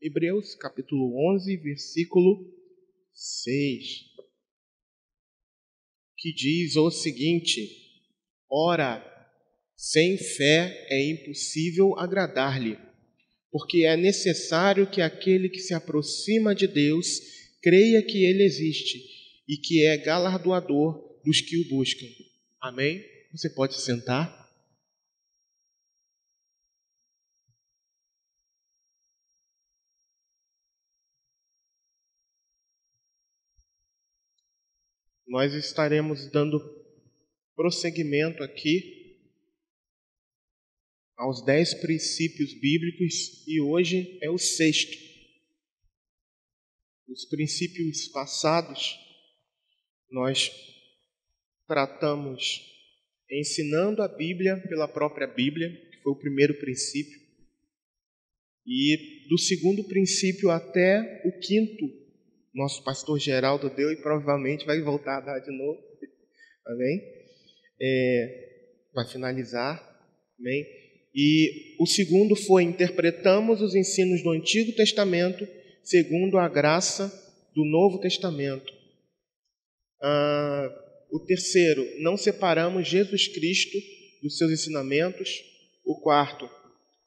Hebreus, capítulo 11, versículo 6, que diz o seguinte: ora, sem fé é impossível agradar-lhe, porque é necessário que aquele que se aproxima de Deus creia que ele existe e que é galardoador dos que o buscam. Amém? Você pode se sentar. Nós estaremos dando prosseguimento aqui aos 10 princípios bíblicos e hoje é o 6º. Os princípios passados nós tratamos ensinando a Bíblia pela própria Bíblia, que foi o primeiro princípio, e do segundo princípio até o 5º, nosso pastor Geraldo deu e provavelmente vai voltar a dar de novo. Amém? Para finalizar. Amém? E o segundo foi: interpretamos os ensinos do Antigo Testamento segundo a graça do Novo Testamento. O terceiro: não separamos Jesus Cristo dos seus ensinamentos. O quarto: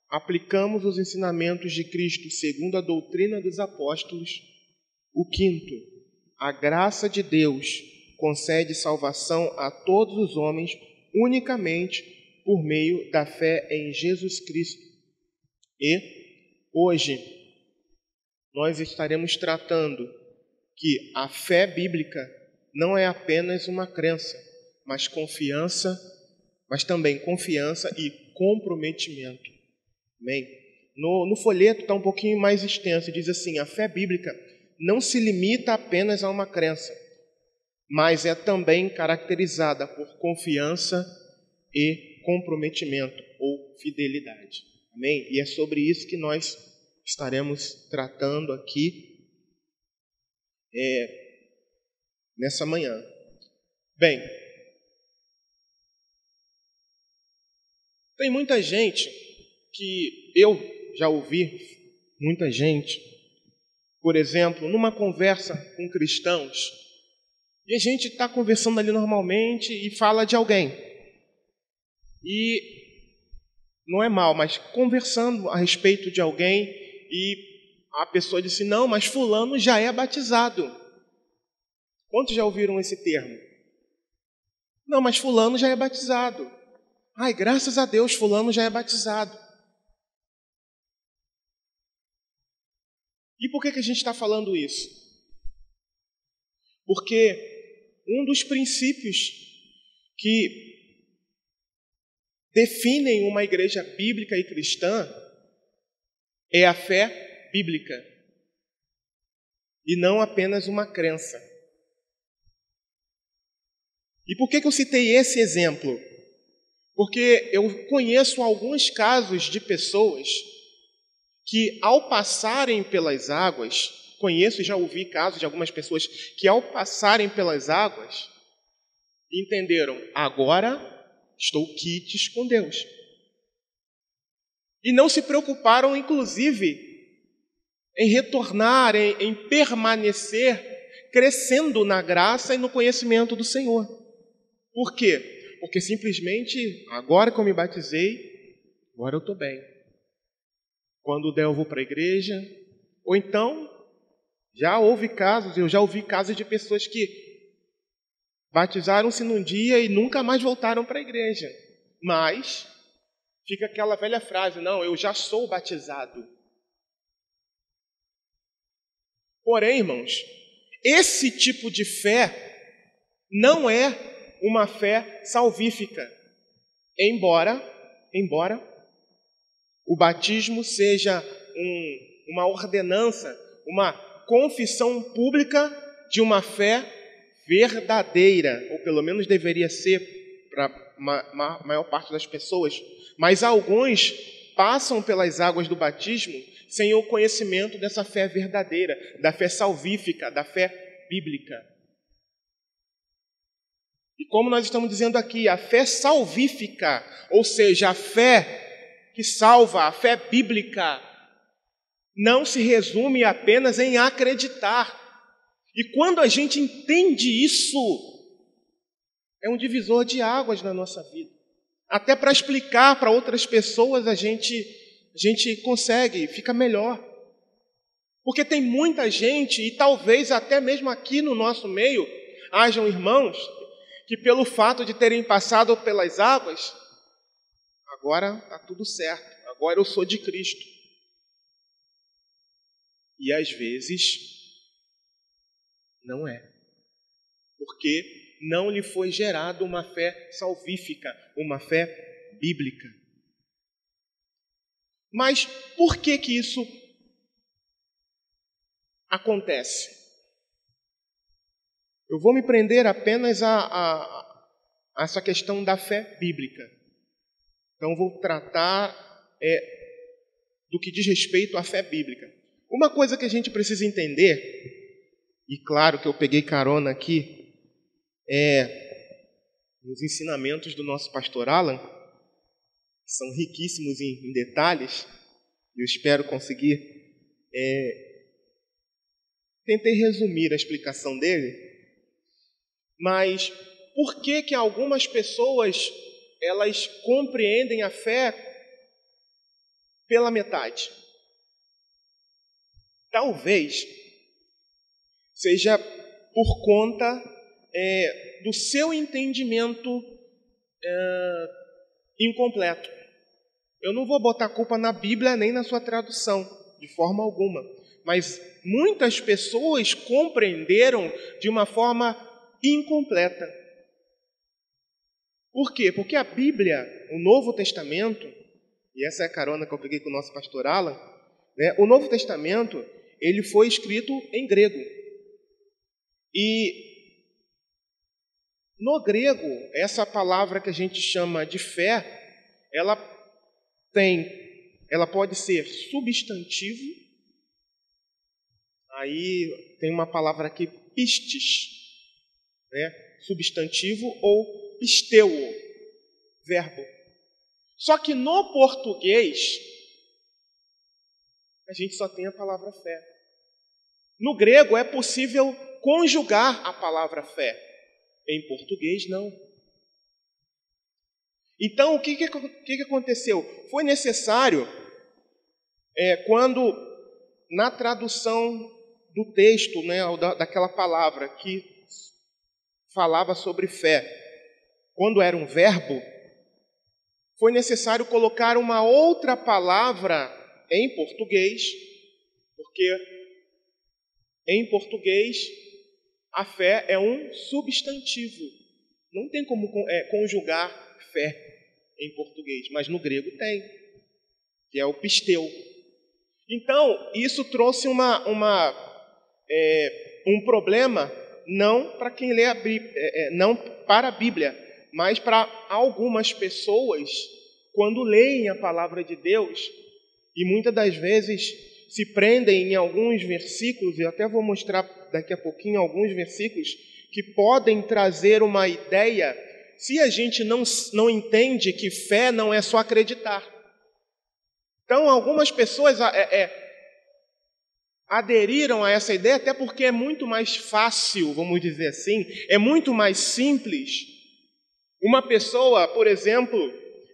aplicamos os ensinamentos de Cristo segundo a doutrina dos apóstolos. O quinto: a graça de Deus concede salvação a todos os homens unicamente por meio da fé em Jesus Cristo. E hoje nós estaremos tratando que a fé bíblica não é apenas uma crença, mas também confiança e comprometimento. Amém? No folheto está um pouquinho mais extenso, diz assim: a fé bíblica não se limita apenas a uma crença, mas é também caracterizada por confiança e comprometimento ou fidelidade. Amém? E é sobre isso que nós estaremos tratando aqui nessa manhã. Bem, tem muita gente que eu já ouvi, muita gente, por exemplo, numa conversa com cristãos, e a gente está conversando ali normalmente e fala de alguém. E não é mal, mas conversando a respeito de alguém, e a pessoa disse: não, mas fulano já é batizado. Quantos já ouviram esse termo? Não, mas fulano já é batizado. Ai, graças a Deus, fulano já é batizado. E por que a gente está falando isso? Porque um dos princípios que definem uma igreja bíblica e cristã é a fé bíblica, e não apenas uma crença. E por que eu citei esse exemplo? Porque eu conheço alguns casos de pessoas que, ao passarem pelas águas, conheço e já ouvi casos de algumas pessoas que, ao passarem pelas águas, entenderam: agora estou quites com Deus. E não se preocuparam, inclusive, em retornar, em permanecer crescendo na graça e no conhecimento do Senhor. Por quê? Porque simplesmente, agora que eu me batizei, agora eu estou bem. Quando der eu vou para a igreja. Ou então, eu já ouvi casos de pessoas que batizaram-se num dia e nunca mais voltaram para a igreja. Mas fica aquela velha frase: não, eu já sou batizado. Porém, irmãos, esse tipo de fé não é uma fé salvífica. Embora o batismo seja uma ordenança, uma confissão pública de uma fé verdadeira, ou pelo menos deveria ser para a maior parte das pessoas, mas alguns passam pelas águas do batismo sem o conhecimento dessa fé verdadeira, da fé salvífica, da fé bíblica. E como nós estamos dizendo aqui, a fé salvífica, ou seja, a fé que salva, a fé bíblica, não se resume apenas em acreditar. E quando a gente entende isso, é um divisor de águas na nossa vida. Até para explicar para outras pessoas a gente consegue, fica melhor. Porque tem muita gente, e talvez até mesmo aqui no nosso meio, hajam irmãos que pelo fato de terem passado pelas águas, agora está tudo certo, agora eu sou de Cristo. E às vezes não é. Porque não lhe foi gerada uma fé salvífica, uma fé bíblica. Mas por que isso acontece? Eu vou me prender apenas a essa questão da fé bíblica. Então vou tratar do que diz respeito à fé bíblica. Uma coisa que a gente precisa entender, e claro que eu peguei carona aqui, nos ensinamentos do nosso pastor Alan, que são riquíssimos em detalhes, eu espero conseguir. Tentei resumir a explicação dele, mas por que algumas pessoas elas compreendem a fé pela metade? Talvez seja por conta do seu entendimento incompleto. Eu não vou botar culpa na Bíblia nem na sua tradução, de forma alguma. Mas muitas pessoas compreenderam de uma forma incompleta. Por quê? Porque a Bíblia, o Novo Testamento, e essa é a carona que eu peguei com o nosso pastor Alan, né? O Novo Testamento, ele foi escrito em grego. E no grego, essa palavra que a gente chama de fé, ela pode ser substantivo. Aí tem uma palavra aqui, pistes, né? Substantivo, ou pisteu, verbo. Só que no português, a gente só tem a palavra fé. No grego é possível conjugar a palavra fé. Em português, não. Então, o que aconteceu? Foi necessário, quando na tradução do texto, né, daquela palavra que falava sobre fé, quando era um verbo, foi necessário colocar uma outra palavra em português, porque em português a fé é um substantivo. Não tem como conjugar fé em português, mas no grego tem, que é o pisteu. Então, isso trouxe um problema não para quem lê a Bíblia, não para a Bíblia, mas para algumas pessoas, quando leem a palavra de Deus, e muitas das vezes se prendem em alguns versículos, e eu até vou mostrar daqui a pouquinho alguns versículos, que podem trazer uma ideia, se a gente não entende que fé não é só acreditar. Então, algumas pessoas aderiram a essa ideia, até porque é muito mais fácil, vamos dizer assim, é muito mais simples uma pessoa, por exemplo,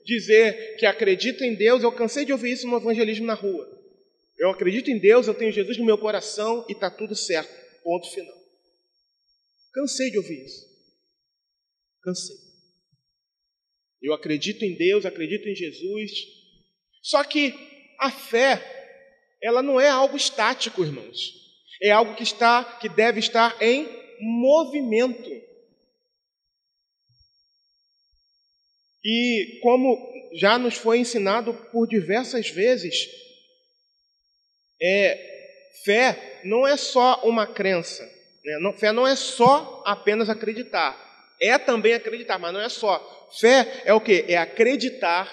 dizer que acredita em Deus. Eu cansei de ouvir isso no evangelismo na rua. Eu acredito em Deus, eu tenho Jesus no meu coração e está tudo certo. Ponto final. Cansei de ouvir isso. Cansei. Eu acredito em Deus, acredito em Jesus. Só que a fé, ela não é algo estático, irmãos. É algo que deve estar em movimento. E como já nos foi ensinado por diversas vezes, fé não é só uma crença, né? Fé não é só apenas acreditar. É também acreditar, mas não é só. Fé é o quê? É acreditar,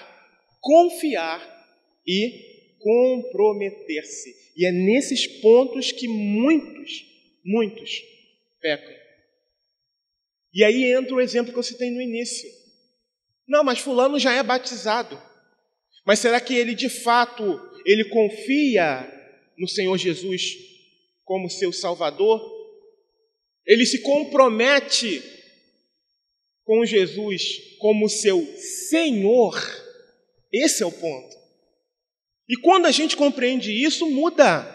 confiar e comprometer-se. E é nesses pontos que muitos pecam. E aí entra o exemplo que eu citei no início. Não, mas fulano já é batizado. Mas será que ele de fato, ele confia no Senhor Jesus como seu Salvador, ele se compromete com Jesus como seu Senhor. Esse é o ponto. E quando a gente compreende isso, muda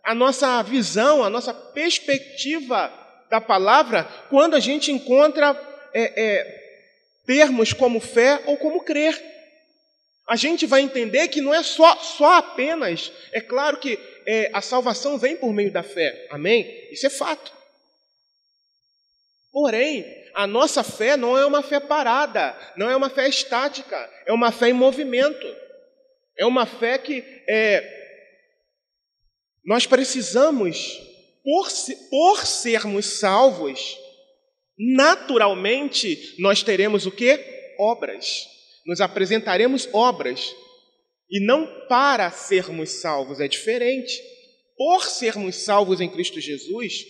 a nossa visão, a nossa perspectiva da palavra, quando a gente encontra termos como fé ou como crer. A gente vai entender que não é só apenas, é claro que a salvação vem por meio da fé, amém? Isso é fato. Porém, a nossa fé não é uma fé parada, não é uma fé estática, é uma fé em movimento. É uma fé que nós precisamos, por sermos salvos, naturalmente nós teremos o quê? Obras. Nos apresentaremos obras. E não para sermos salvos, é diferente. Por sermos salvos em Cristo Jesus,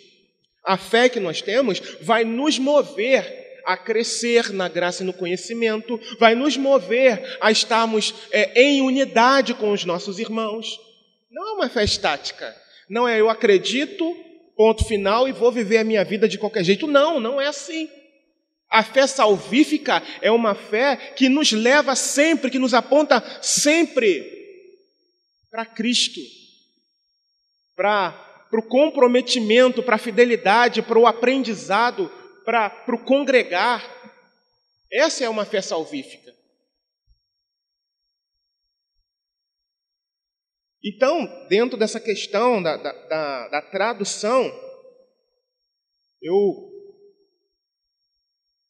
a fé que nós temos vai nos mover a crescer na graça e no conhecimento, vai nos mover a estarmos em unidade com os nossos irmãos. Não é uma fé estática. Não é eu acredito, ponto final, e vou viver a minha vida de qualquer jeito. Não, não é assim. A fé salvífica é uma fé que nos leva sempre, que nos aponta sempre para Cristo, para o comprometimento, para a fidelidade, para o aprendizado, para o congregar. Essa é uma fé salvífica. Então, dentro dessa questão da tradução, eu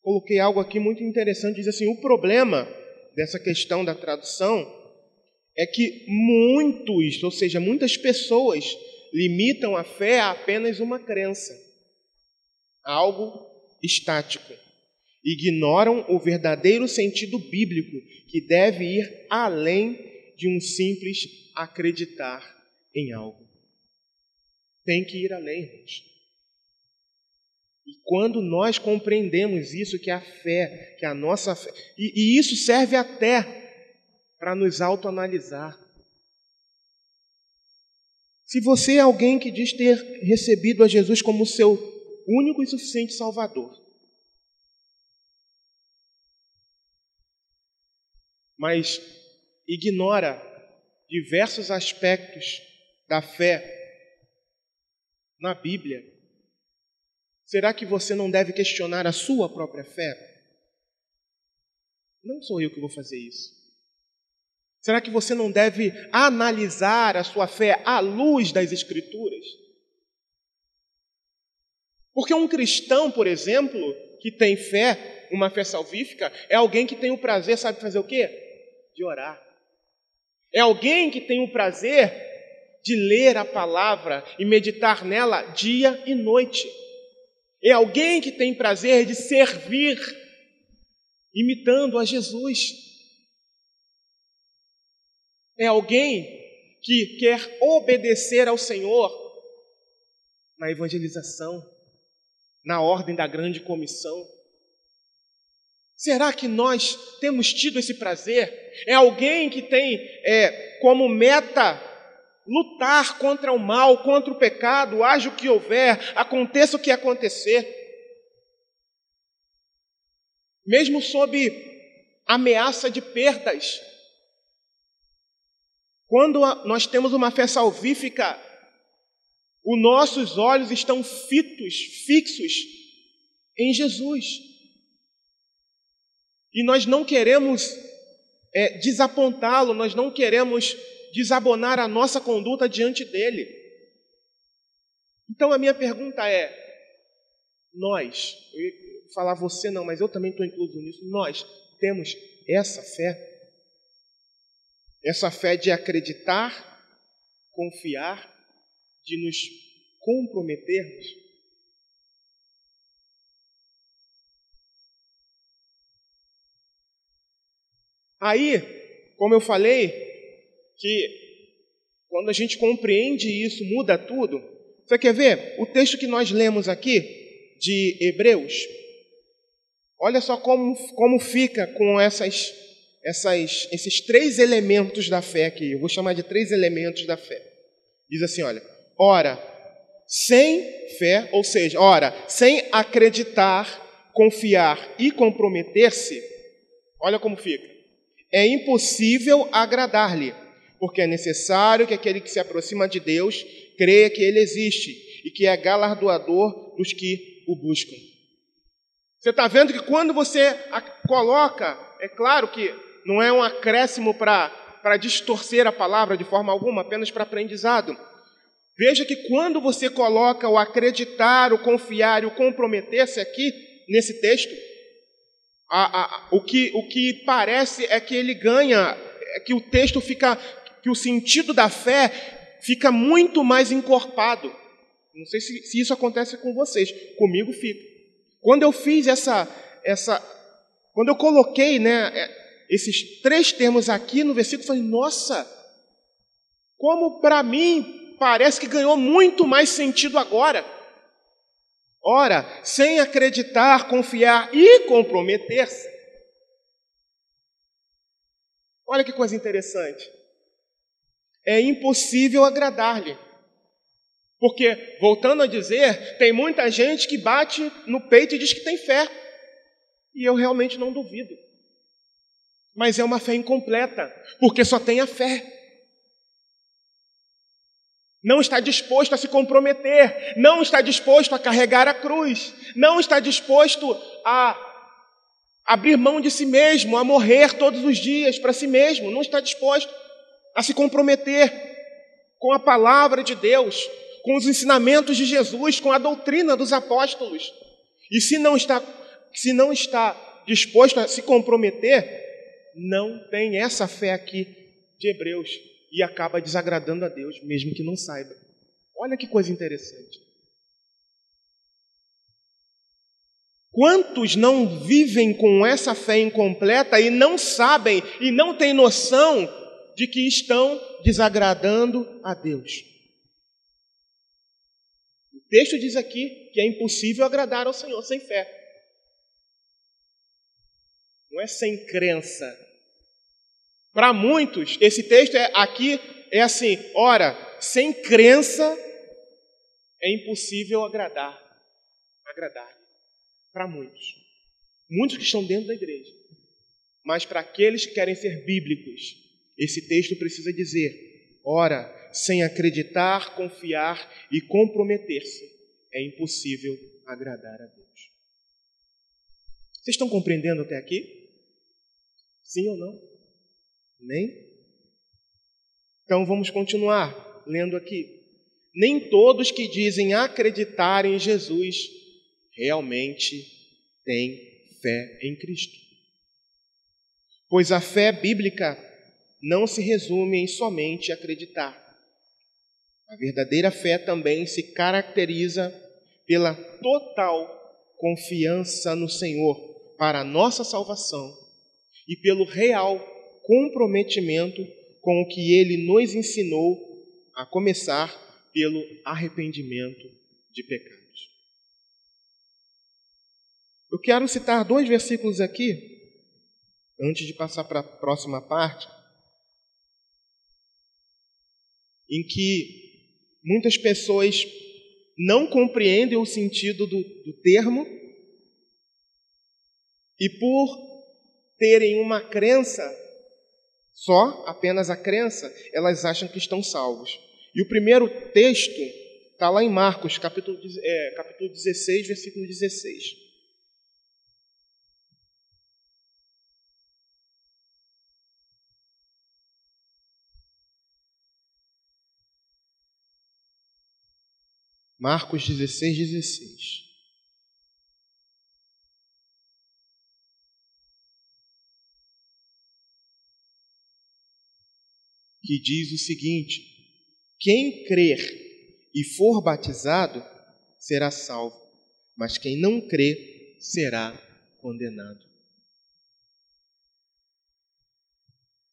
coloquei algo aqui muito interessante, diz assim, o problema dessa questão da tradução é que muitas pessoas limitam a fé a apenas uma crença, algo estático. Ignoram o verdadeiro sentido bíblico, que deve ir além de um simples acreditar em algo. Tem que ir além, irmãos. E quando nós compreendemos isso, que a fé, que a nossa fé, e isso serve até para nos autoanalisar. Se você é alguém que diz ter recebido a Jesus como seu único e suficiente Salvador, mas ignora diversos aspectos da fé na Bíblia, será que você não deve questionar a sua própria fé? Não sou eu que vou fazer isso. Será que você não deve analisar a sua fé à luz das Escrituras? Porque um cristão, por exemplo, que tem fé, uma fé salvífica, é alguém que tem o prazer, sabe fazer o quê? De orar. É alguém que tem o prazer de ler a palavra e meditar nela dia e noite. É alguém que tem prazer de servir, imitando a Jesus. É alguém que quer obedecer ao Senhor na evangelização, na ordem da grande comissão. Será que nós temos tido esse prazer? É alguém que tem como meta lutar contra o mal, contra o pecado, haja o que houver, aconteça o que acontecer. Mesmo sob ameaça de perdas. Quando nós temos uma fé salvífica, os nossos olhos estão fixos em Jesus. E nós não queremos desapontá-lo, nós não queremos desabonar a nossa conduta diante dele. Então a minha pergunta é, nós, eu ia falar você não, mas eu também estou incluso nisso, nós temos essa fé? Essa fé de acreditar, confiar, de nos comprometermos? Aí, como eu falei, que quando a gente compreende isso, muda tudo. Você quer ver? O texto que nós lemos aqui, de Hebreus, olha só como fica com esses três elementos da fé aqui. Eu vou chamar de três elementos da fé. Diz assim, olha, ora, sem fé, ou seja, ora, sem acreditar, confiar e comprometer-se, olha como fica. É impossível agradar-lhe, porque é necessário que aquele que se aproxima de Deus creia que Ele existe e que é galardoador dos que o buscam. Você está vendo que quando você coloca, é claro que não é um acréscimo para distorcer a palavra de forma alguma, apenas para aprendizado. Veja que quando você coloca o acreditar, o confiar e o comprometer-se aqui, nesse texto, o que parece é que ele ganha, é que o texto fica, que o sentido da fé fica muito mais encorpado. Não sei se isso acontece com vocês, comigo fica. Quando eu fiz quando eu coloquei, esses 3 termos aqui no versículo, eu falei, nossa, como para mim parece que ganhou muito mais sentido agora. Ora, sem acreditar, confiar e comprometer-se. Olha que coisa interessante. É impossível agradar-lhe. Porque, voltando a dizer, tem muita gente que bate no peito e diz que tem fé. E eu realmente não duvido. Mas é uma fé incompleta, porque só tem a fé. Não está disposto a se comprometer, não está disposto a carregar a cruz, não está disposto a abrir mão de si mesmo, a morrer todos os dias para si mesmo, não está disposto a se comprometer com a palavra de Deus, com os ensinamentos de Jesus, com a doutrina dos apóstolos. E se não está disposto a se comprometer, não tem essa fé aqui de Hebreus e acaba desagradando a Deus, mesmo que não saiba. Olha que coisa interessante. Quantos não vivem com essa fé incompleta e não sabem e não têm noção de que estão desagradando a Deus? O texto diz aqui que é impossível agradar ao Senhor sem fé. Não é sem crença. Para muitos, esse texto aqui é assim, ora, sem crença é impossível agradar. Para muitos. Muitos que estão dentro da igreja. Mas para aqueles que querem ser bíblicos, esse texto precisa dizer, ora, sem acreditar, confiar e comprometer-se, é impossível agradar a Deus. Vocês estão compreendendo até aqui? Sim ou não? Nem? Então vamos continuar lendo aqui. Nem todos que dizem acreditar em Jesus realmente têm fé em Cristo. Pois a fé bíblica não se resume em somente acreditar. A verdadeira fé também se caracteriza pela total confiança no Senhor para a nossa salvação e pelo real comprometimento com o que Ele nos ensinou, a começar pelo arrependimento de pecados. Eu quero citar 2 versículos aqui, antes de passar para a próxima parte, em que muitas pessoas não compreendem o sentido do termo e por terem uma crença, apenas a crença, elas acham que estão salvos. E o primeiro texto está lá em Marcos, capítulo 16, versículo 16. Marcos 16, 16. Que diz o seguinte: quem crer e for batizado será salvo, mas quem não crer será condenado.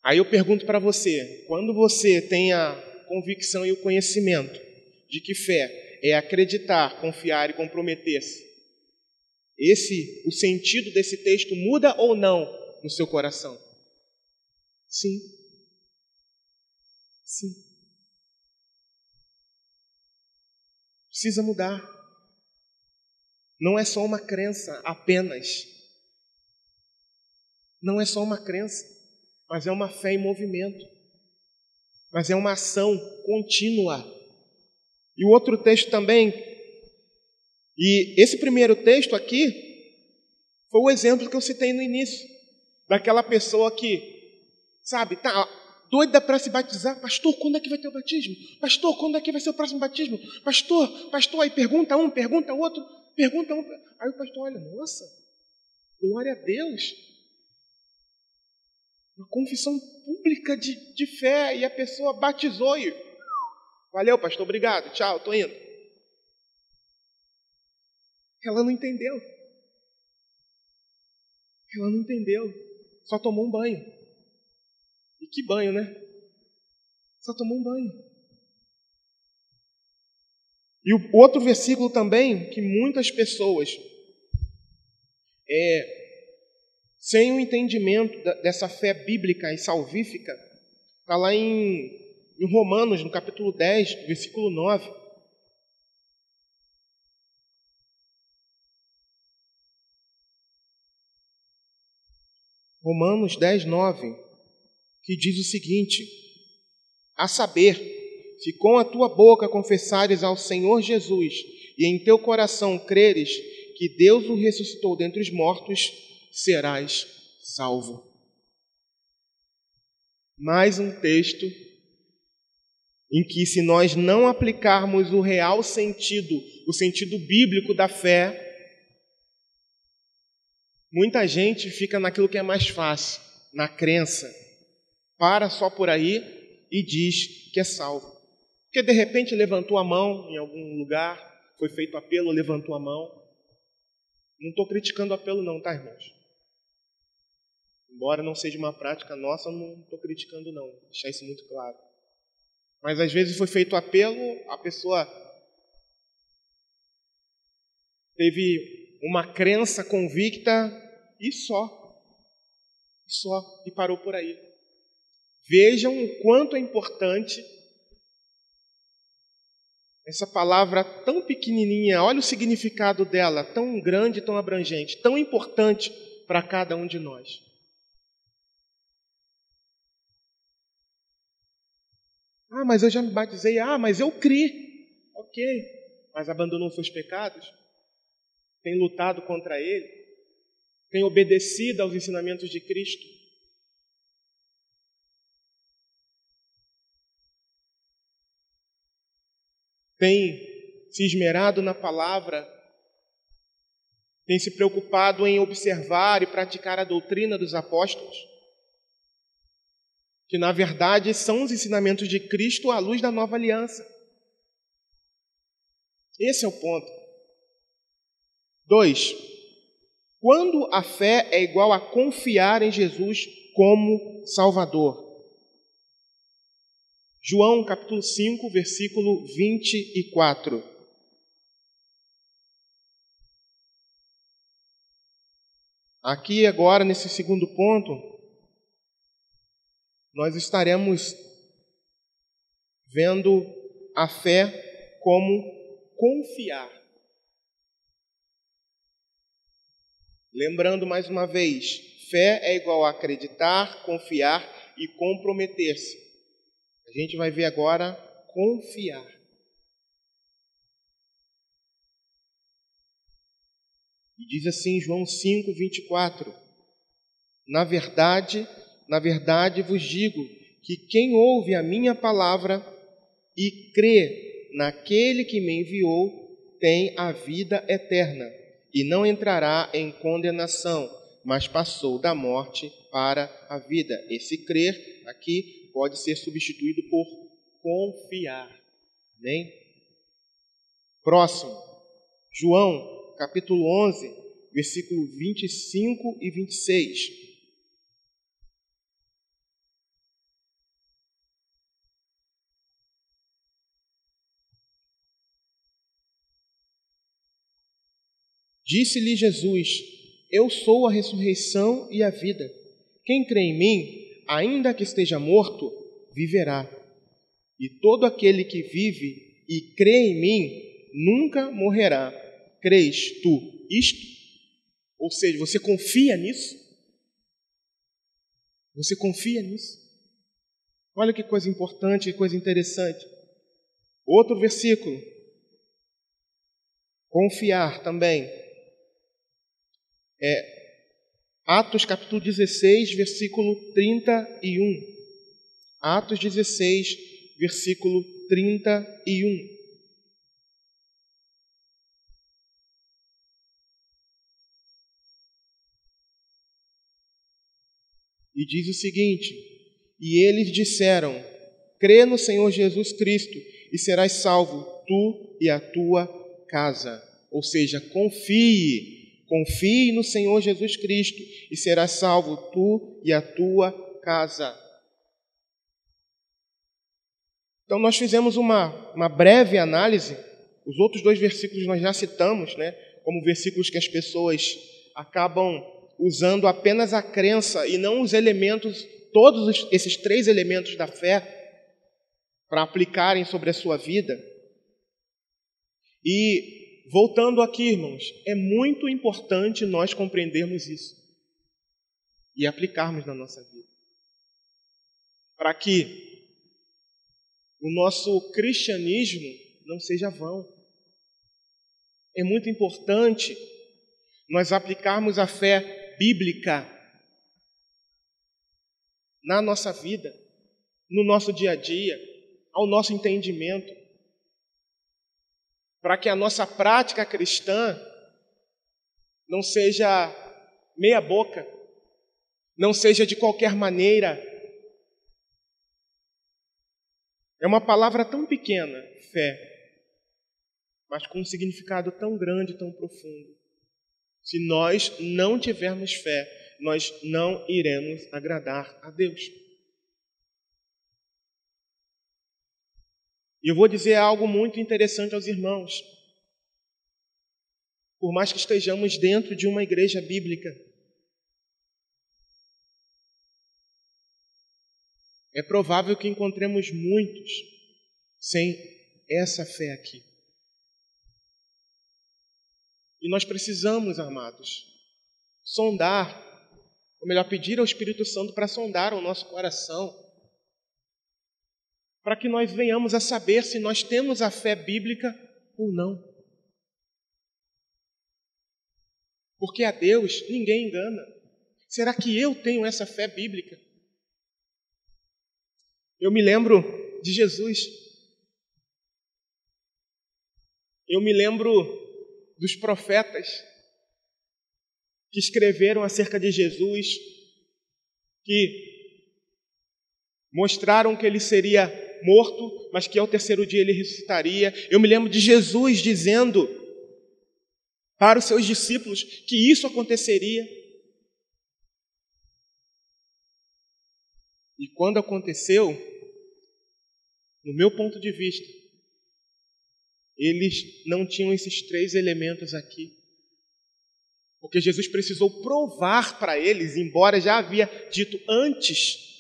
Aí eu pergunto para você, quando você tem a convicção e o conhecimento de que fé é acreditar, confiar e comprometer-se, o sentido desse texto muda ou não no seu coração? Sim. Sim. Precisa mudar. Não é só uma crença apenas. Não é só uma crença, mas é uma fé em movimento. Mas é uma ação contínua. E o outro texto também, e esse primeiro texto aqui, foi o exemplo que eu citei no início, daquela pessoa que, sabe, tá doida para se batizar. Pastor, quando é que vai ter o batismo? Pastor, quando é que vai ser o próximo batismo? Pastor, aí pergunta um, pergunta outro, pergunta um. Aí o pastor olha, nossa, glória a Deus. Uma confissão pública de fé, e a pessoa batizou e valeu, pastor, obrigado, tchau, estou indo. Ela não entendeu. Ela não entendeu. Só tomou um banho. E que banho, né? Só tomou um banho. E o outro versículo também, que muitas pessoas, sem o entendimento dessa fé bíblica e salvífica, está lá em Romanos, no capítulo 10, versículo 9. Romanos 10, 9, que diz o seguinte: a saber, se com a tua boca confessares ao Senhor Jesus e em teu coração creres que Deus o ressuscitou dentre os mortos, serás salvo. Mais um texto em que, se nós não aplicarmos o real sentido, o sentido bíblico da fé, muita gente fica naquilo que é mais fácil, na crença, para só por aí e diz que é salvo. Porque de repente levantou a mão em algum lugar, foi feito apelo, levantou a mão. Não estou criticando o apelo não, tá, irmãos? Embora não seja uma prática nossa, não estou criticando não, vou deixar isso muito claro. Mas às vezes foi feito apelo, a pessoa teve uma crença convicta e parou por aí. Vejam o quanto é importante essa palavra tão pequenininha, olha o significado dela, tão grande, tão abrangente, tão importante para cada um de nós. Ah, mas eu já me batizei. Ah, mas eu criei. Ok, mas abandonou seus pecados? Tem lutado contra ele? Tem obedecido aos ensinamentos de Cristo? Tem se esmerado na palavra? Tem se preocupado em observar e praticar a doutrina dos apóstolos? Que, na verdade, são os ensinamentos de Cristo à luz da nova aliança. Esse é o ponto. 2. Quando a fé é igual a confiar em Jesus como Salvador? João, capítulo 5, versículo 24. Aqui, agora, nesse segundo ponto, nós estaremos vendo a fé como confiar. Lembrando mais uma vez, fé é igual a acreditar, confiar e comprometer-se. A gente vai ver agora confiar. E diz assim João 5, 24. Na verdade vos digo que quem ouve a minha palavra e crê naquele que me enviou tem a vida eterna e não entrará em condenação, mas passou da morte para a vida. Esse crer aqui pode ser substituído por confiar. Amém? Próximo, João, capítulo 11, versículo 25 e 26. Disse-lhe Jesus: eu sou a ressurreição e a vida. Quem crê em mim, ainda que esteja morto, viverá. E todo aquele que vive e crê em mim nunca morrerá. Crês tu isto? Ou seja, você confia nisso? Você confia nisso? Olha que coisa importante, que coisa interessante. Outro versículo. Confiar também. Atos capítulo 16, versículo 31. Atos 16, versículo 31. E diz o seguinte: e eles disseram: crê no Senhor Jesus Cristo e serás salvo, tu e a tua casa. Ou seja, confie no Senhor Jesus Cristo e serás salvo, tu e a tua casa. Então nós fizemos uma breve análise. Os outros 2 versículos nós já citamos, né, como versículos que as pessoas acabam usando apenas a crença e não os elementos, todos esses 3 elementos da fé, para aplicarem sobre a sua vida. E, voltando aqui, irmãos, é muito importante nós compreendermos isso e aplicarmos na nossa vida, para que o nosso cristianismo não seja vão. É muito importante nós aplicarmos a fé bíblica na nossa vida, no nosso dia a dia, ao nosso entendimento, para que a nossa prática cristã não seja meia boca, não seja de qualquer maneira. É uma palavra tão pequena, fé, mas com um significado tão grande, tão profundo. Se nós não tivermos fé, nós não iremos agradar a Deus. E eu vou dizer algo muito interessante aos irmãos. Por mais que estejamos dentro de uma igreja bíblica, é provável que encontremos muitos sem essa fé aqui. E nós precisamos, amados, sondar, ou melhor, pedir ao Espírito Santo para sondar o nosso coração, para que nós venhamos a saber se nós temos a fé bíblica ou não. Porque a Deus ninguém engana. Será que eu tenho essa fé bíblica? Eu me lembro de Jesus. Eu me lembro dos profetas que escreveram acerca de Jesus, que mostraram que ele seria morto, mas que ao 3º dia ele ressuscitaria. Eu me lembro de Jesus dizendo para os seus discípulos que isso aconteceria. E quando aconteceu, no meu ponto de vista, eles não tinham esses 3 elementos aqui. Porque Jesus precisou provar para eles, embora já havia dito antes,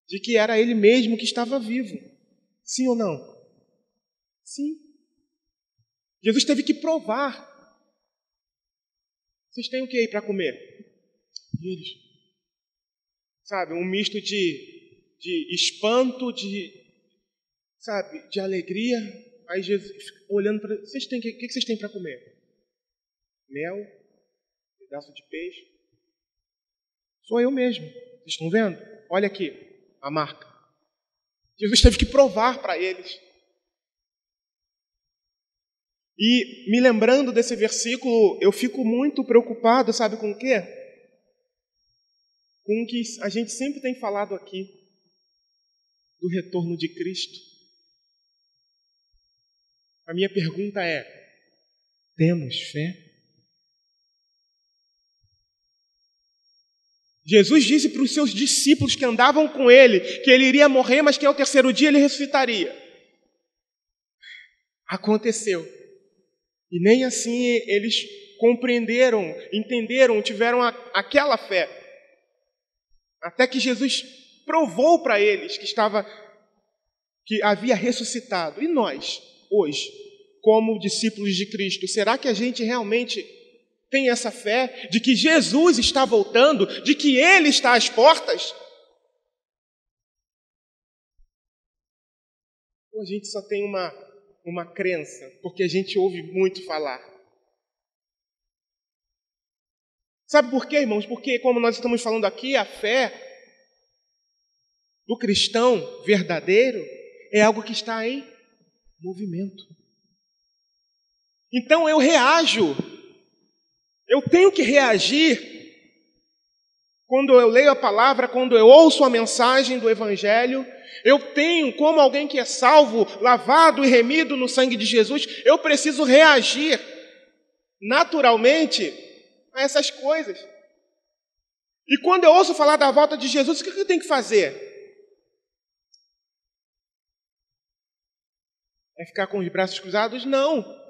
de que era ele mesmo que estava vivo. Sim ou não? Sim. Jesus teve que provar. Vocês têm o que aí para comer? E eles, sabe, um misto de espanto, de alegria. Aí Jesus olhando para eles, o que vocês têm para comer? Mel, pedaço de peixe. Sou eu mesmo. Vocês estão vendo? Olha aqui a marca. Jesus teve que provar para eles. E me lembrando desse versículo, eu fico muito preocupado, sabe com o quê? Com o que a gente sempre tem falado aqui, do retorno de Cristo. A minha pergunta é: temos fé? Jesus disse para os seus discípulos que andavam com ele que ele iria morrer, mas que ao 3º dia ele ressuscitaria. Aconteceu. E nem assim eles compreenderam, entenderam, tiveram aquela fé. Até que Jesus provou para eles que havia ressuscitado. E nós, hoje, como discípulos de Cristo? Será que a gente realmente tem essa fé de que Jesus está voltando, de que Ele está às portas? Ou a gente só tem uma crença, porque a gente ouve muito falar? Sabe por quê, irmãos? Porque, como nós estamos falando aqui, a fé do cristão verdadeiro é algo que está em movimento. Então eu reajo. Eu tenho que reagir quando eu leio a palavra, quando eu ouço a mensagem do Evangelho. Eu tenho, como alguém que é salvo, lavado e remido no sangue de Jesus, eu preciso reagir naturalmente a essas coisas. E quando eu ouço falar da volta de Jesus, o que eu tenho que fazer? É ficar com os braços cruzados? Não.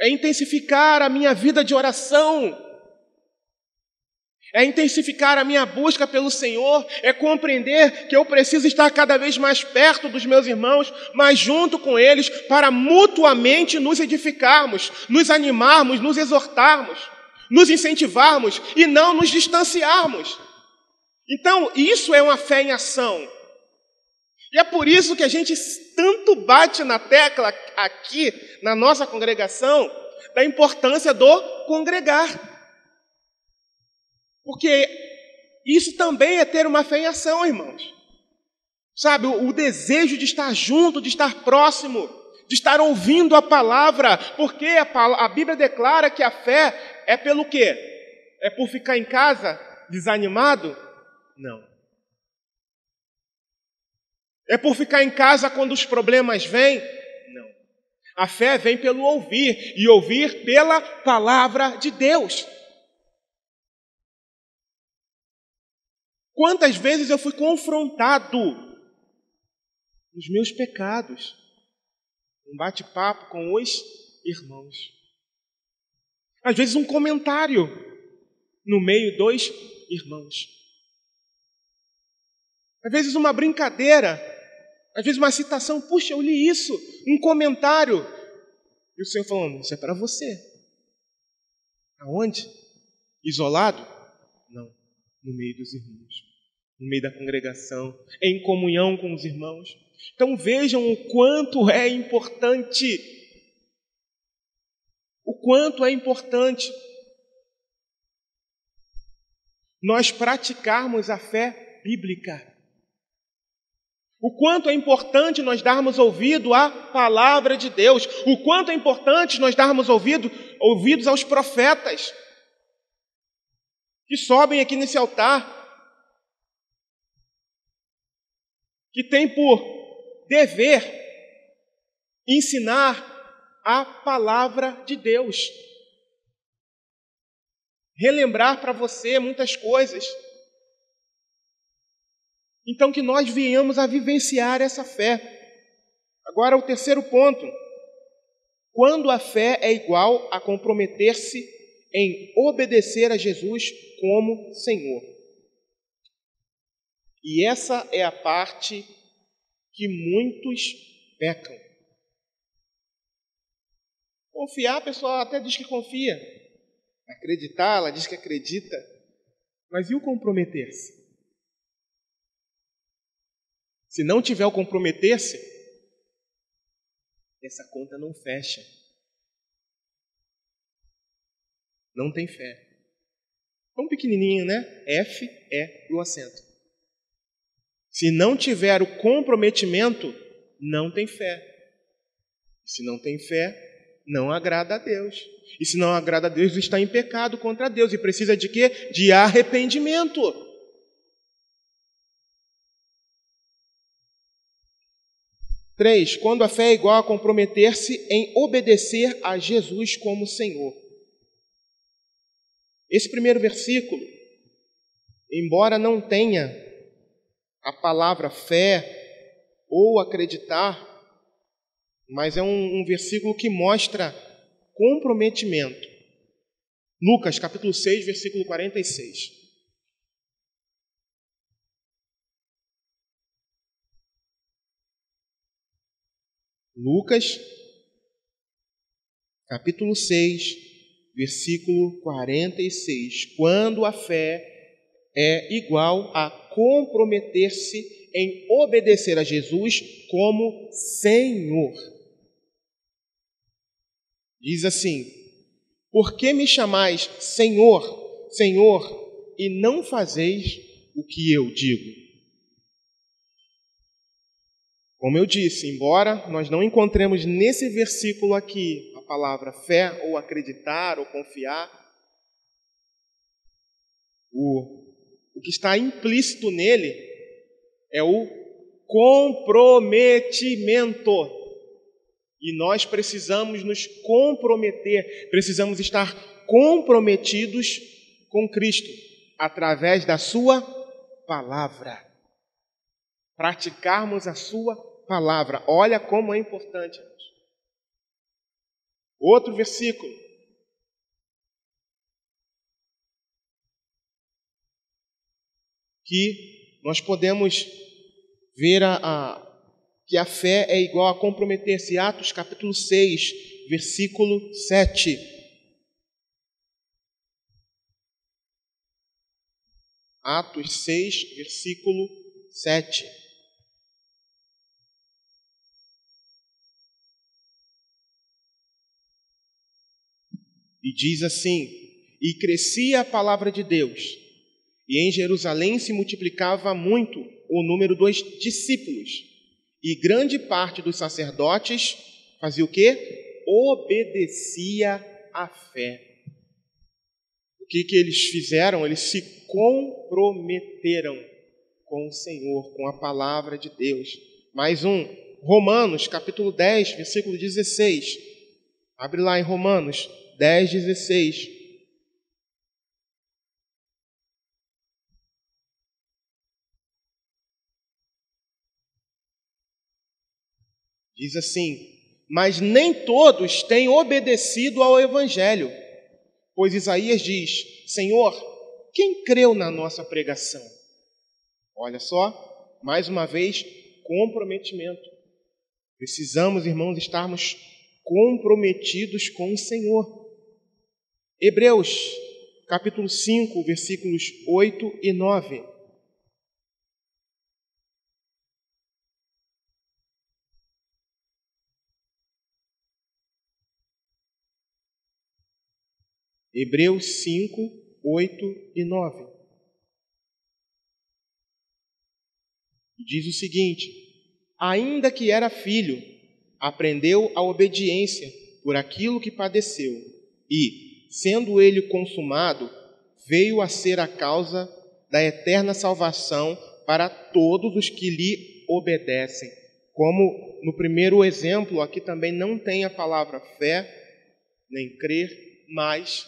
É intensificar a minha vida de oração. É intensificar a minha busca pelo Senhor. É compreender que eu preciso estar cada vez mais perto dos meus irmãos, mais junto com eles, para mutuamente nos edificarmos, nos animarmos, nos exortarmos, nos incentivarmos e não nos distanciarmos. Então, isso é uma fé em ação. E é por isso que a gente tanto bate na tecla aqui na nossa congregação da importância do congregar. Porque isso também é ter uma fé em ação, irmãos. Sabe, o desejo de estar junto, de estar próximo, de estar ouvindo a palavra. Porque a Bíblia declara que a fé é pelo quê? É por ficar em casa desanimado? Não. É por ficar em casa quando os problemas vêm? Não. A fé vem pelo ouvir, e ouvir pela palavra de Deus. Quantas vezes eu fui confrontado nos meus pecados, um bate-papo com os irmãos. Às vezes um comentário no meio dos irmãos. Às vezes uma brincadeira, às vezes uma citação, puxa, eu li isso, um comentário. E o Senhor falando, isso é para você. Aonde? Isolado? Não, no meio dos irmãos, no meio da congregação, em comunhão com os irmãos. Então vejam o quanto é importante, nós praticarmos a fé bíblica. O quanto é importante nós darmos ouvido à palavra de Deus. O quanto é importante nós darmos ouvidos aos profetas que sobem aqui nesse altar, que tem por dever ensinar a palavra de Deus. Relembrar para você muitas coisas. Então, que nós venhamos a vivenciar essa fé. Agora, o terceiro ponto. Quando a fé é igual a comprometer-se em obedecer a Jesus como Senhor. E essa é a parte que muitos pecam. Confiar, a pessoa até diz que confia. Acreditar, ela diz que acredita. Mas e o comprometer-se? Se não tiver o comprometer-se, essa conta não fecha. Não tem fé. Tão pequenininho, né? F é o acento. Se não tiver o comprometimento, não tem fé. Se não tem fé, não agrada a Deus. E se não agrada a Deus, está em pecado contra Deus. E precisa de quê? De arrependimento. 3. Quando a fé é igual a comprometer-se em obedecer a Jesus como Senhor. Esse primeiro versículo, embora não tenha a palavra fé ou acreditar, mas é um versículo que mostra comprometimento. Lucas, capítulo 6, versículo 46. Lucas, capítulo 6, versículo 46. Quando a fé é igual a comprometer-se em obedecer a Jesus como Senhor. Diz assim: por que me chamais Senhor, Senhor, e não fazeis o que eu digo? Como eu disse, embora nós não encontremos nesse versículo aqui a palavra fé, ou acreditar, ou confiar, o que está implícito nele é o comprometimento. E nós precisamos nos comprometer, precisamos estar comprometidos com Cristo, através da sua palavra. Praticarmos a sua palavra. Olha como é importante. Outro versículo. Que nós podemos ver que a fé é igual a comprometer-se. Atos capítulo 6, versículo 7. Atos 6, versículo 7. E diz assim: e crescia a palavra de Deus, e em Jerusalém se multiplicava muito o número dos discípulos, e grande parte dos sacerdotes fazia o quê? Obedecia à fé. O que eles fizeram? Eles se comprometeram com o Senhor, com a palavra de Deus. Mais um, Romanos capítulo 10, versículo 16. Abre lá em Romanos 10, 16. Diz assim: mas nem todos têm obedecido ao Evangelho, pois Isaías diz: Senhor, quem creu na nossa pregação? Olha só, mais uma vez, comprometimento. Precisamos, irmãos, estarmos comprometidos com o Senhor. Hebreus, capítulo 5, versículos 8 e 9. Hebreus 5, 8 e 9. Diz o seguinte: ainda que era filho, aprendeu a obediência por aquilo que padeceu, e, sendo ele consumado, veio a ser a causa da eterna salvação para todos os que lhe obedecem. Como no primeiro exemplo, aqui também não tem a palavra fé, nem crer, mas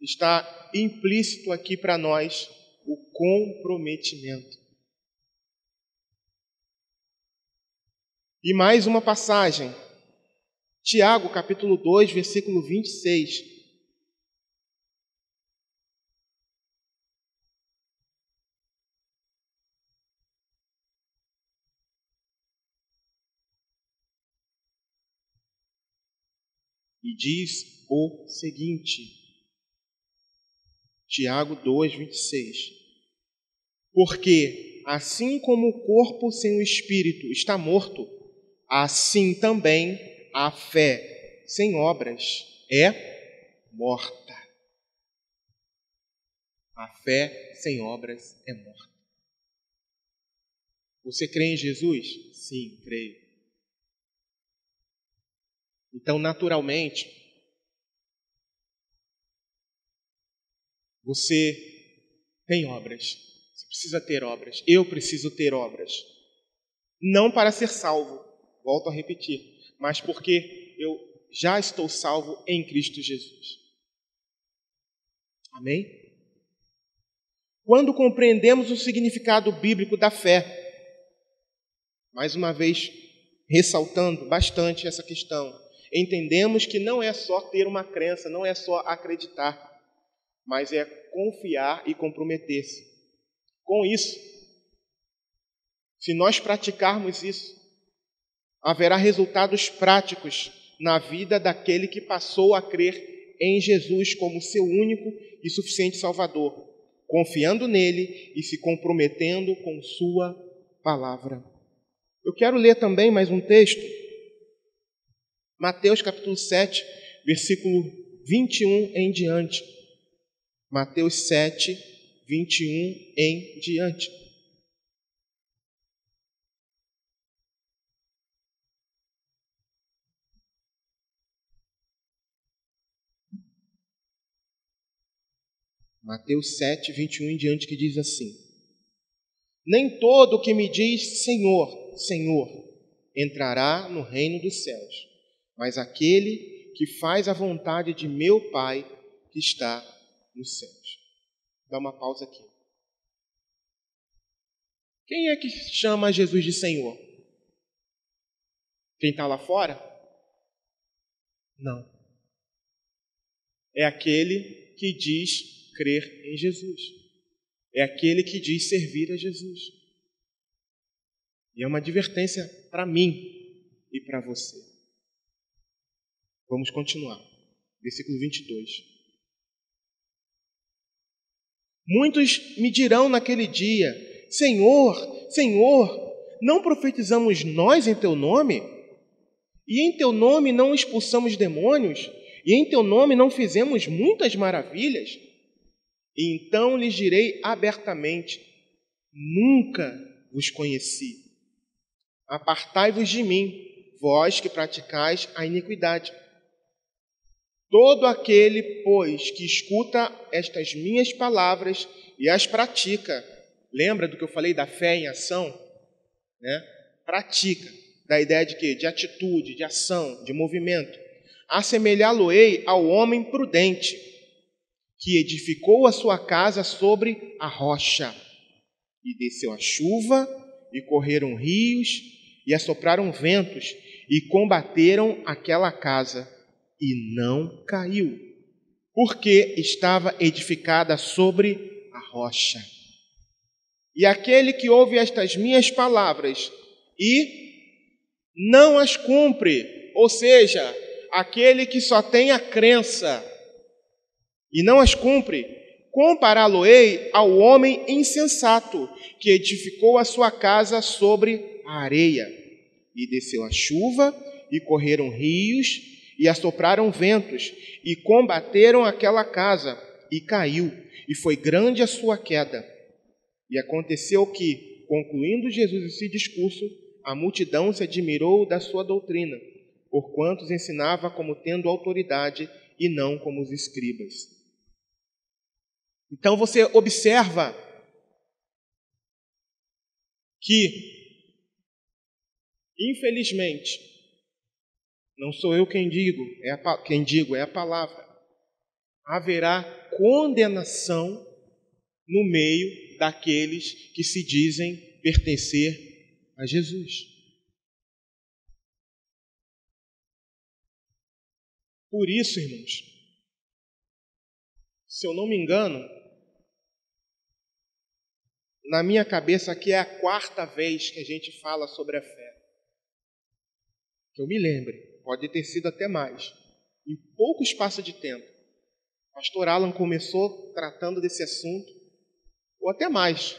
está implícito aqui para nós o comprometimento. E mais uma passagem, Tiago, capítulo 2, versículo 26. E diz o seguinte, Tiago 2, 26. Porque, assim como o corpo sem o espírito está morto, assim também a fé sem obras é morta. A fé sem obras é morta. Você crê em Jesus? Sim, creio. Então, naturalmente, você tem obras. Você precisa ter obras. Eu preciso ter obras. Não para ser salvo, volto a repetir, mas porque eu já estou salvo em Cristo Jesus. Amém? Quando compreendemos o significado bíblico da fé, mais uma vez ressaltando bastante essa questão, entendemos que não é só ter uma crença, não é só acreditar, mas é confiar e comprometer-se. Com isso, se nós praticarmos isso, haverá resultados práticos na vida daquele que passou a crer em Jesus como seu único e suficiente Salvador, confiando nele e se comprometendo com sua palavra. Eu quero ler também mais um texto, Mateus capítulo 7, versículo 21 em diante. Mateus 7, 21 em diante. Mateus 7, 21 em diante, que diz assim: Nem todo o que me diz Senhor, Senhor, entrará no reino dos céus, mas aquele que faz a vontade de meu Pai que está nos céus. Dá uma pausa aqui. Quem é que chama Jesus de Senhor? Quem está lá fora? Não. É aquele que diz crer em Jesus. É aquele que diz servir a Jesus. E é uma advertência para mim e para você. Vamos continuar. Versículo 22. Muitos me dirão naquele dia: Senhor, Senhor, não profetizamos nós em teu nome? E em teu nome não expulsamos demônios? E em teu nome não fizemos muitas maravilhas? E então lhes direi abertamente: Nunca vos conheci. Apartai-vos de mim, vós que praticais a iniquidade. Todo aquele, pois, que escuta estas minhas palavras e as pratica, lembra do que eu falei da fé em ação? Pratica, da ideia de quê? De atitude, de ação, de movimento. Assemelhá-lo-ei ao homem prudente, que edificou a sua casa sobre a rocha, e desceu a chuva, e correram rios, e assopraram ventos, e combateram aquela casa, e não caiu, porque estava edificada sobre a rocha. E aquele que ouve estas minhas palavras e não as cumpre, ou seja, aquele que só tem a crença e não as cumpre, compará-lo-ei ao homem insensato, que edificou a sua casa sobre a areia. E desceu a chuva, e correram rios, e assopraram ventos, e combateram aquela casa, e caiu, e foi grande a sua queda. E aconteceu que, concluindo Jesus esse discurso, a multidão se admirou da sua doutrina, porquanto os ensinava como tendo autoridade, e não como os escribas. Então você observa que, infelizmente, não sou eu quem digo, é a palavra, haverá condenação no meio daqueles que se dizem pertencer a Jesus. Por isso, irmãos, se eu não me engano, na minha cabeça aqui é a 4ª vez que a gente fala sobre a fé. Que eu me lembre, pode ter sido até mais. Em pouco espaço de tempo. O pastor Alan começou tratando desse assunto, ou até mais.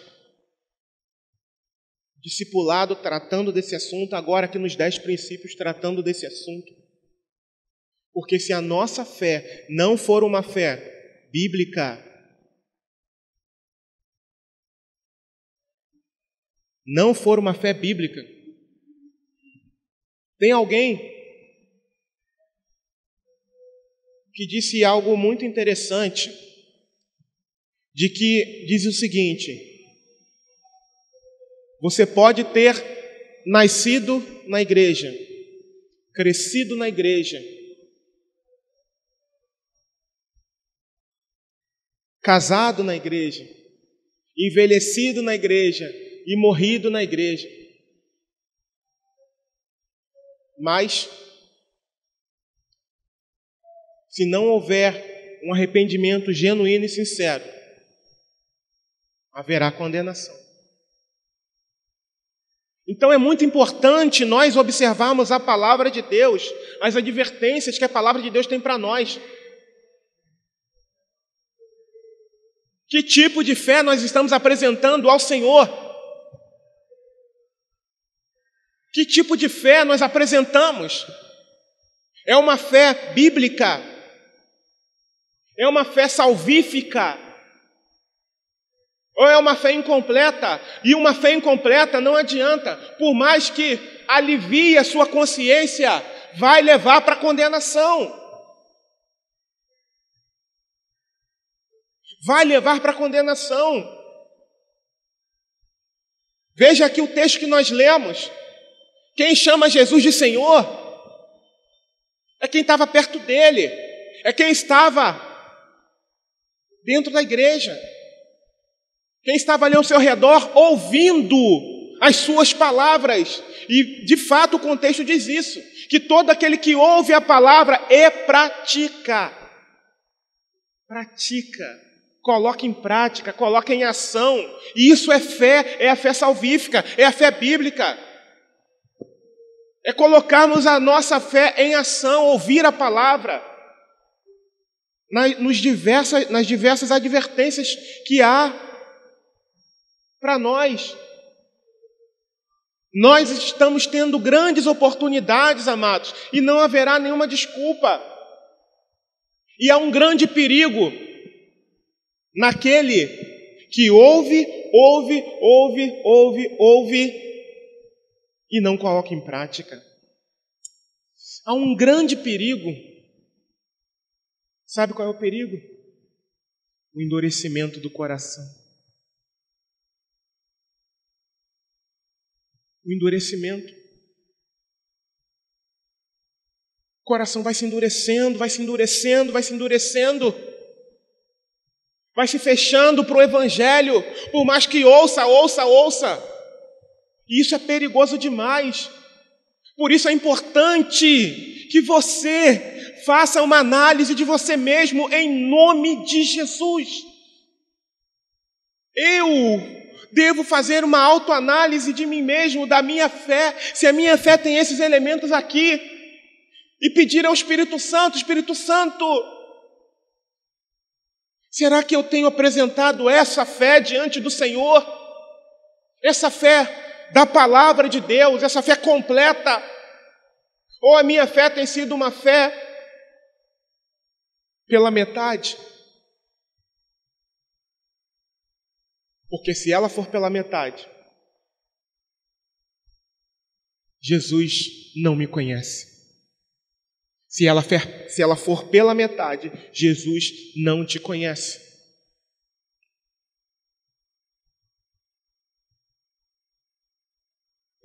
Discipulado tratando desse assunto, agora aqui nos 10 princípios tratando desse assunto. Porque se a nossa fé não for uma fé bíblica, não for uma fé bíblica, tem alguém que disse algo muito interessante, de que diz o seguinte: você pode ter nascido na igreja, crescido na igreja, casado na igreja, envelhecido na igreja e morrido na igreja. Mas, se não houver um arrependimento genuíno e sincero, haverá condenação. Então é muito importante nós observarmos a palavra de Deus, as advertências que a palavra de Deus tem para nós. Que tipo de fé nós estamos apresentando ao Senhor? Que tipo de fé nós apresentamos? É uma fé bíblica? É uma fé salvífica? Ou é uma fé incompleta? E uma fé incompleta não adianta, por mais que alivie a sua consciência, vai levar para a condenação. Vai levar para a condenação. Veja aqui o texto que nós lemos. Quem chama Jesus de Senhor é quem estava perto dele, é quem estava dentro da igreja. Quem estava ali ao seu redor ouvindo as suas palavras. E, de fato, o contexto diz isso. Que todo aquele que ouve a palavra e pratica. Coloca em prática, coloca em ação. E isso é fé, é a fé salvífica, é a fé bíblica. É colocarmos a nossa fé em ação, ouvir a palavra. Nas diversas advertências que há para nós. Nós estamos tendo grandes oportunidades, amados, e não haverá nenhuma desculpa. E há um grande perigo naquele que ouve e não coloca em prática. Há um grande perigo. Sabe qual é o perigo? O endurecimento do coração. O endurecimento. O coração vai se endurecendo, vai se fechando para o Evangelho, por mais que ouça. E isso é perigoso demais. Por isso é importante que você faça uma análise de você mesmo em nome de Jesus. Eu devo fazer uma autoanálise de mim mesmo, da minha fé, se a minha fé tem esses elementos aqui, e pedir ao Espírito Santo, será que eu tenho apresentado essa fé diante do Senhor? Essa fé da palavra de Deus, essa fé completa? Ou a minha fé tem sido uma fé pela metade? Porque se ela for pela metade, Jesus não me conhece. Se ela for pela metade, Jesus não te conhece.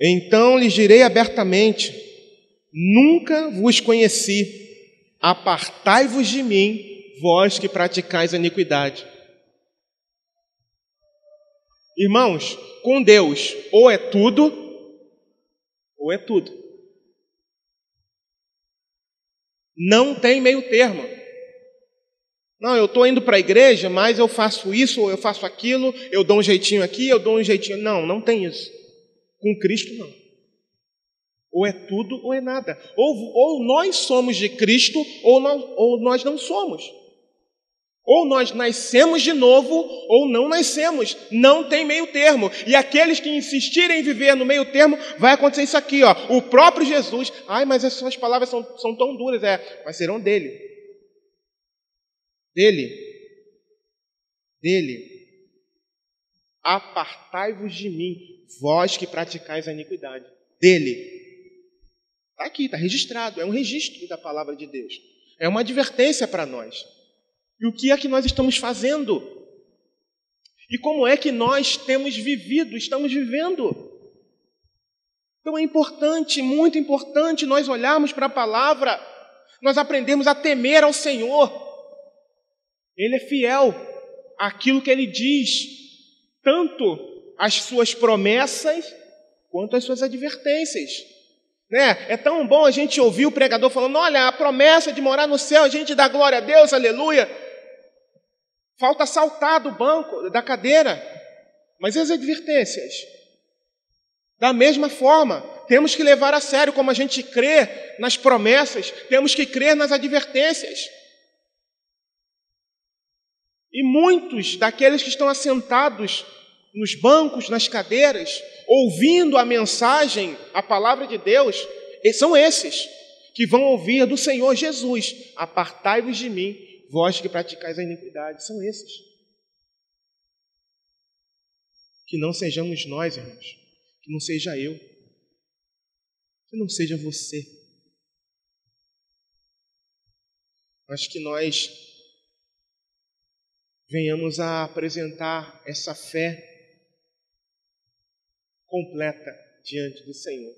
Então lhes direi abertamente: nunca vos conheci, apartai-vos de mim, vós que praticais a iniquidade. Irmãos, com Deus, ou é tudo, ou é tudo. Não tem meio termo. Não, eu estou indo para a igreja, mas eu faço isso, ou eu faço aquilo, eu dou um jeitinho aqui, eu dou um jeitinho... Não tem isso. Com Cristo, não. Ou é tudo, ou é nada. Ou nós somos de Cristo, ou nós não somos. Ou nós nascemos de novo, ou não nascemos. Não tem meio termo. E aqueles que insistirem em viver no meio termo, vai acontecer isso aqui, ó. O próprio Jesus... mas essas suas palavras são tão duras. Mas serão dele. Dele. Apartai-vos de mim, vós que praticais a iniquidade. Dele. Está aqui, está registrado. É um registro da palavra de Deus. É uma advertência para nós. E o que é que nós estamos fazendo? E como é que nós estamos vivendo? Então é importante, muito importante, nós olharmos para a palavra, nós aprendemos a temer ao Senhor. Ele é fiel àquilo que Ele diz, tanto as suas promessas, quanto as suas advertências. É tão bom a gente ouvir o pregador falando: olha, a promessa de morar no céu, a gente dá glória a Deus, aleluia. Falta saltar do banco, da cadeira. Mas e as advertências? Da mesma forma, temos que levar a sério como a gente crê nas promessas, temos que crer nas advertências. E muitos daqueles que estão assentados nos bancos, nas cadeiras, ouvindo a mensagem, a palavra de Deus, são esses que vão ouvir do Senhor Jesus: apartai-vos de mim, vós que praticais a iniquidade. São esses. Que não sejamos nós, irmãos, que não seja eu, que não seja você, mas que nós venhamos a apresentar essa fé completa diante do Senhor.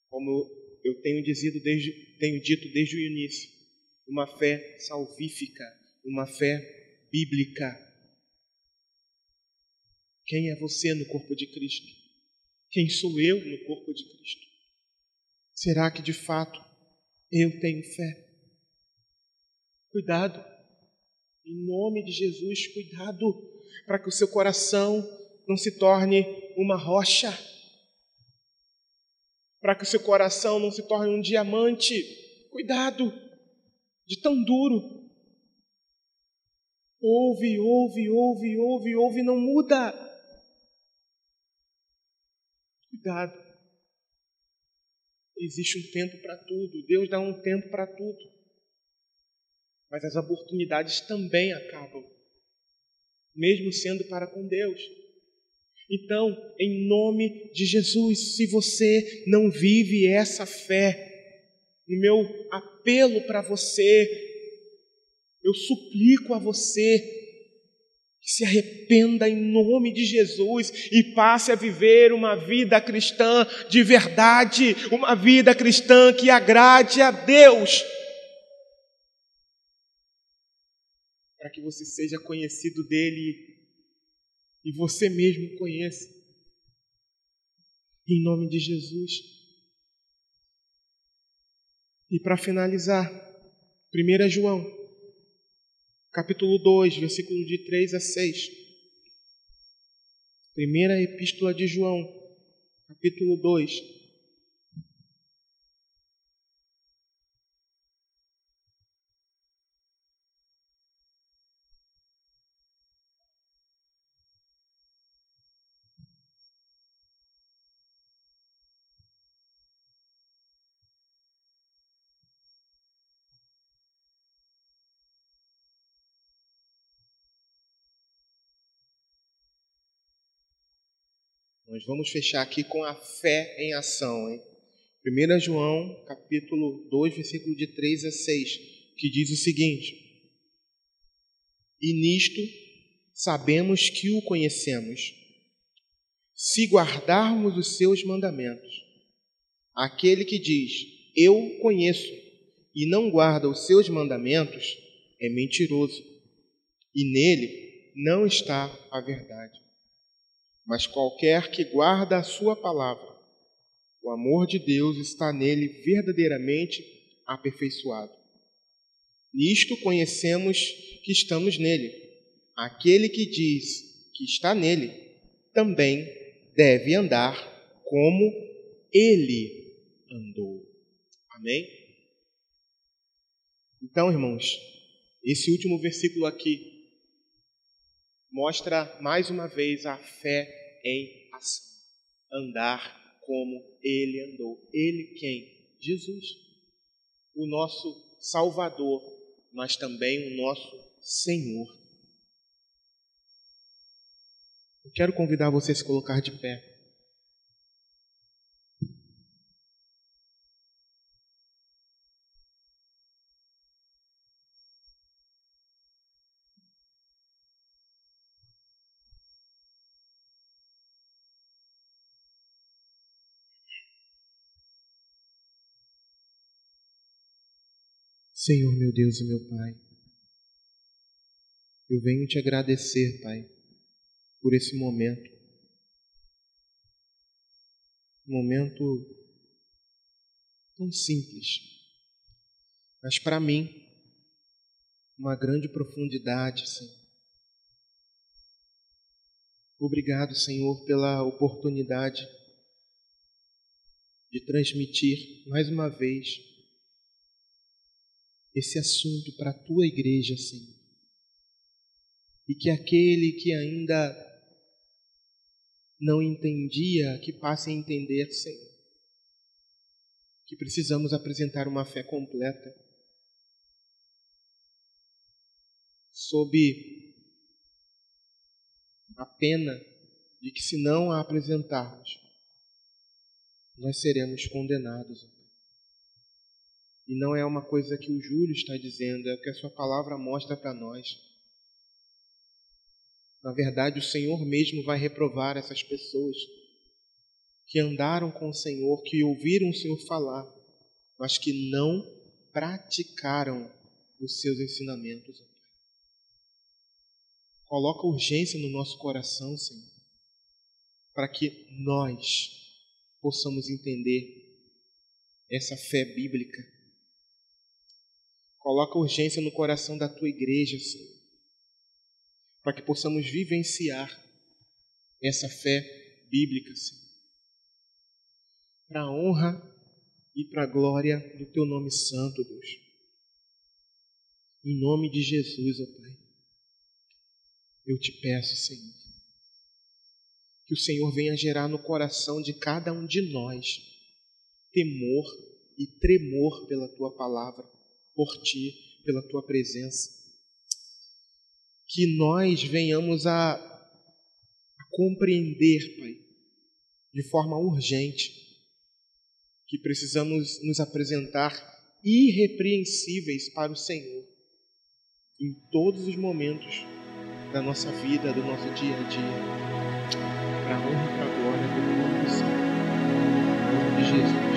Como eu tenho dito desde o início, uma fé salvífica, uma fé bíblica. Quem é você no corpo de Cristo? Quem sou eu no corpo de Cristo? Será que de fato eu tenho fé? Cuidado, em nome de Jesus, cuidado, para que o seu coração não se torne uma rocha, para que o seu coração não se torne um diamante. Cuidado, de tão duro. Ouve, não muda. Cuidado. Existe um tempo para tudo, Deus dá um tempo para tudo. Mas as oportunidades também acabam, mesmo sendo para com Deus. Então, em nome de Jesus, se você não vive essa fé, o meu apelo para você, eu suplico a você que se arrependa em nome de Jesus e passe a viver uma vida cristã de verdade, uma vida cristã que agrade a Deus, para que você seja conhecido dele e você mesmo conheça, em nome de Jesus. E para finalizar, 1 João, capítulo 2, versículo de 3 a 6. Primeira Epístola de João, capítulo 2. Nós vamos fechar aqui com a fé em ação, hein? 1 João, capítulo 2, versículo de 3 a 6, que diz o seguinte: E nisto sabemos que o conhecemos, se guardarmos os seus mandamentos. Aquele que diz, eu conheço, e não guarda os seus mandamentos, é mentiroso, e nele não está a verdade. Mas qualquer que guarda a sua palavra, o amor de Deus está nele verdadeiramente aperfeiçoado. Nisto conhecemos que estamos nele. Aquele que diz que está nele, também deve andar como ele andou. Amém? Então, irmãos, esse último versículo aqui mostra mais uma vez a fé em ação. Andar como ele andou. Ele quem? Jesus. O nosso Salvador, mas também o nosso Senhor. Eu quero convidar você a se colocar de pé. Senhor, meu Deus e meu Pai, eu venho te agradecer, Pai, por esse momento. Um momento tão simples, mas para mim, uma grande profundidade, Senhor. Obrigado, Senhor, pela oportunidade de transmitir mais uma vez esse assunto para a Tua igreja, Senhor. E que aquele que ainda não entendia, que passe a entender, Senhor. Que precisamos apresentar uma fé completa, sob a pena de que, se não a apresentarmos, nós seremos condenados. E não é uma coisa que o Júlio está dizendo, é o que a sua palavra mostra para nós. Na verdade, o Senhor mesmo vai reprovar essas pessoas que andaram com o Senhor, que ouviram o Senhor falar, mas que não praticaram os seus ensinamentos. Coloca urgência no nosso coração, Senhor, para que nós possamos entender essa fé bíblica. Coloca urgência no coração da Tua igreja, Senhor, para que possamos vivenciar essa fé bíblica, Senhor, para a honra e para a glória do Teu nome santo, Deus. Em nome de Jesus, ó Pai, eu te peço, Senhor, que o Senhor venha gerar no coração de cada um de nós temor e tremor pela Tua palavra, por Ti, pela Tua presença. Que nós venhamos a compreender, Pai, de forma urgente, que precisamos nos apresentar irrepreensíveis para o Senhor em todos os momentos da nossa vida, do nosso dia a dia, para a honra e para a glória do nome do Senhor, em nome de Jesus.